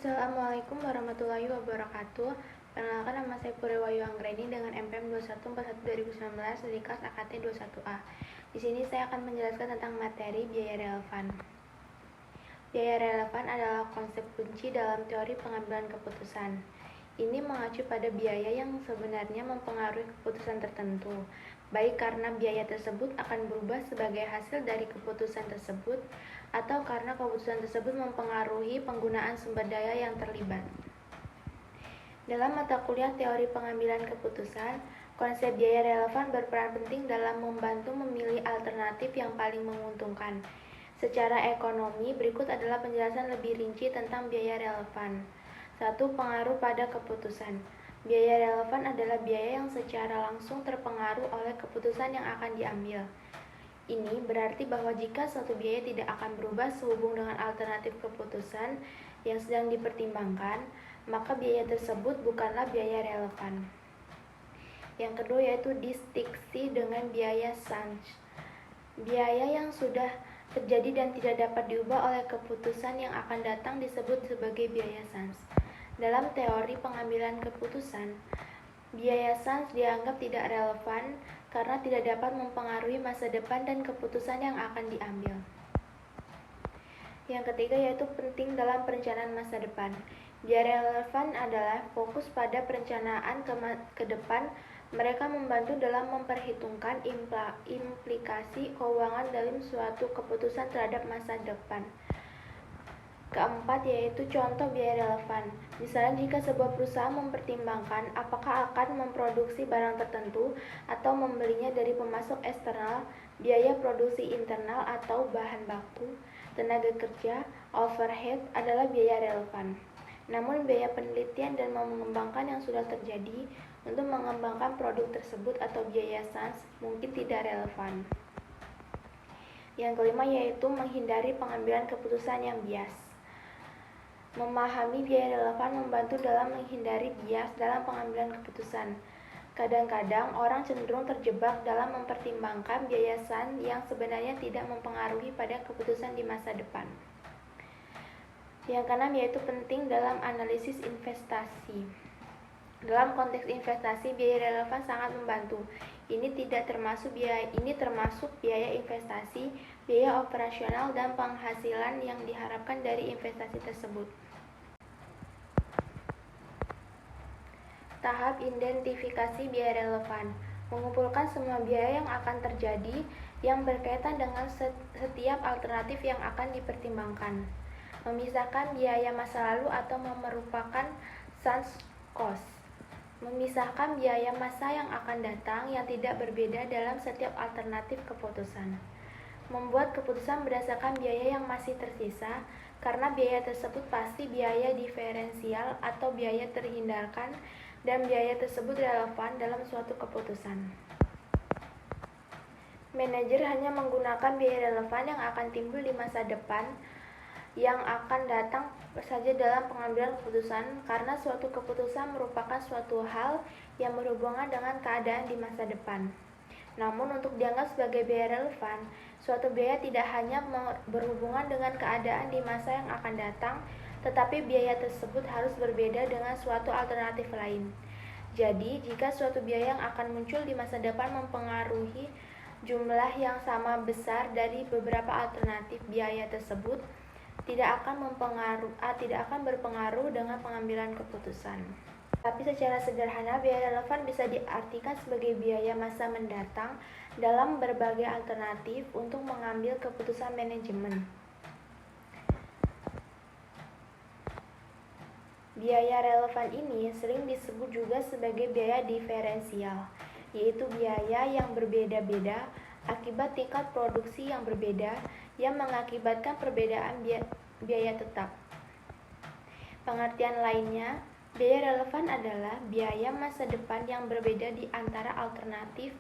Assalamualaikum warahmatullahi wabarakatuh. Perkenalkan, nama saya Puri Wahyu Anggreni dengan MPM 2141 2019 dari kelas AKT 21A. Di sini saya akan menjelaskan tentang materi biaya relevan. Biaya relevan adalah konsep kunci dalam teori pengambilan keputusan. Ini mengacu pada biaya yang sebenarnya mempengaruhi keputusan tertentu, baik karena biaya tersebut akan berubah sebagai hasil dari keputusan tersebut, atau karena keputusan tersebut mempengaruhi penggunaan sumber daya yang terlibat. Dalam mata kuliah teori pengambilan keputusan, konsep biaya relevan berperan penting dalam membantu memilih alternatif yang paling menguntungkan. Secara ekonomi, berikut adalah penjelasan lebih rinci tentang biaya relevan. 1. Pengaruh pada keputusan. Biaya relevan adalah biaya yang secara langsung terpengaruh oleh keputusan yang akan diambil. Ini berarti bahwa jika suatu biaya tidak akan berubah sehubung dengan alternatif keputusan yang sedang dipertimbangkan, maka biaya tersebut bukanlah biaya relevan. Yang kedua yaitu distinksi dengan biaya sans. Biaya yang sudah terjadi dan tidak dapat diubah oleh keputusan yang akan datang disebut sebagai biaya sans. Dalam teori pengambilan keputusan, biaya sans dianggap tidak relevan karena tidak dapat mempengaruhi masa depan dan keputusan yang akan diambil. Yang ketiga yaitu penting dalam perencanaan masa depan. Biaya relevan adalah fokus pada perencanaan ke depan. Mereka membantu dalam memperhitungkan implikasi keuangan dalam suatu keputusan terhadap masa depan. Keempat yaitu contoh biaya relevan. Misalnya jika sebuah perusahaan mempertimbangkan apakah akan memproduksi barang tertentu atau membelinya dari pemasok eksternal, biaya produksi internal atau bahan baku, tenaga kerja, overhead adalah biaya relevan. Namun biaya penelitian dan mengembangkan yang sudah terjadi untuk mengembangkan produk tersebut atau biaya sans mungkin tidak relevan. Yang kelima yaitu menghindari pengambilan keputusan yang bias. Memahami biaya relevan membantu dalam menghindari bias dalam pengambilan keputusan. Kadang-kadang orang cenderung terjebak dalam mempertimbangkan biaya sans yang sebenarnya tidak mempengaruhi pada keputusan di masa depan. Yang keenam yaitu penting dalam analisis investasi. Dalam konteks investasi, biaya relevan sangat membantu. Ini termasuk biaya investasi, biaya operasional, dan penghasilan yang diharapkan dari investasi tersebut. Tahap identifikasi biaya relevan. Mengumpulkan semua biaya yang akan terjadi yang berkaitan dengan setiap alternatif yang akan dipertimbangkan. Memisahkan biaya masa lalu atau merupakan sunk cost. Memisahkan biaya masa yang akan datang yang tidak berbeda dalam setiap alternatif keputusan. Membuat keputusan berdasarkan biaya yang masih tersisa, karena biaya tersebut pasti biaya diferensial atau biaya terhindarkan dan biaya tersebut relevan dalam suatu keputusan. Manajer hanya menggunakan biaya relevan yang akan timbul di masa depan yang akan datang saja dalam pengambilan keputusan, karena suatu keputusan merupakan suatu hal yang berhubungan dengan keadaan di masa depan. Namun untuk dianggap sebagai biaya relevan, suatu biaya tidak hanya berhubungan dengan keadaan di masa yang akan datang, tetapi biaya tersebut harus berbeda dengan suatu alternatif lain. Jadi, jika suatu biaya yang akan muncul di masa depan mempengaruhi jumlah yang sama besar dari beberapa alternatif biaya tersebut, tidak akan berpengaruh dengan pengambilan keputusan. Tapi secara sederhana, biaya relevan bisa diartikan sebagai biaya masa mendatang dalam berbagai alternatif untuk mengambil keputusan manajemen. Biaya relevan ini sering disebut juga sebagai biaya diferensial, yaitu biaya yang berbeda-beda akibat tingkat produksi yang berbeda yang mengakibatkan perbedaan biaya tetap. Pengertian lainnya, biaya relevan adalah biaya masa depan yang berbeda di antara alternatif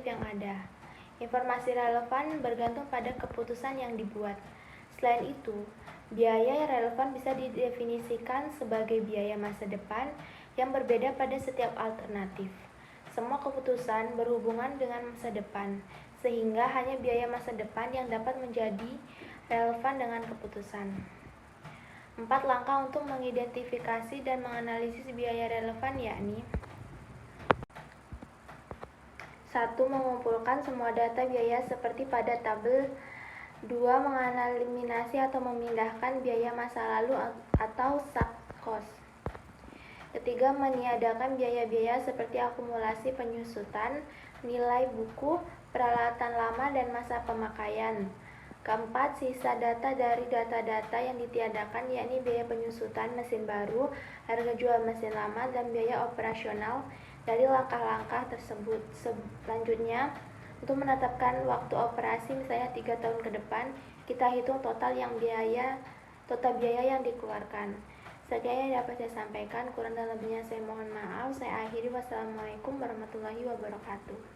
yang ada. Informasi relevan bergantung pada keputusan yang dibuat. Selain itu, biaya relevan bisa didefinisikan sebagai biaya masa depan yang berbeda pada setiap alternatif. Semua keputusan berhubungan dengan masa depan, sehingga hanya biaya masa depan yang dapat menjadi relevan dengan keputusan. 4 langkah untuk mengidentifikasi dan menganalisis biaya relevan yakni 1. Mengumpulkan semua data biaya seperti pada tabel. 2. Mengeliminasi atau memindahkan biaya masa lalu atau sub cost. Ketiga, meniadakan biaya-biaya seperti akumulasi penyusutan, nilai buku, peralatan lama, dan masa pemakaian. Keempat, sisa data dari data-data yang ditiadakan yakni biaya penyusutan mesin baru, harga jual mesin lama, dan biaya operasional dari langkah-langkah tersebut. Selanjutnya, untuk menetapkan waktu operasi misalnya 3 tahun ke depan, kita hitung total biaya yang dikeluarkan. Sekian yang dapat saya sampaikan, kurang dan lebihnya saya mohon maaf. Saya akhiri. Wassalamualaikum warahmatullahi wabarakatuh.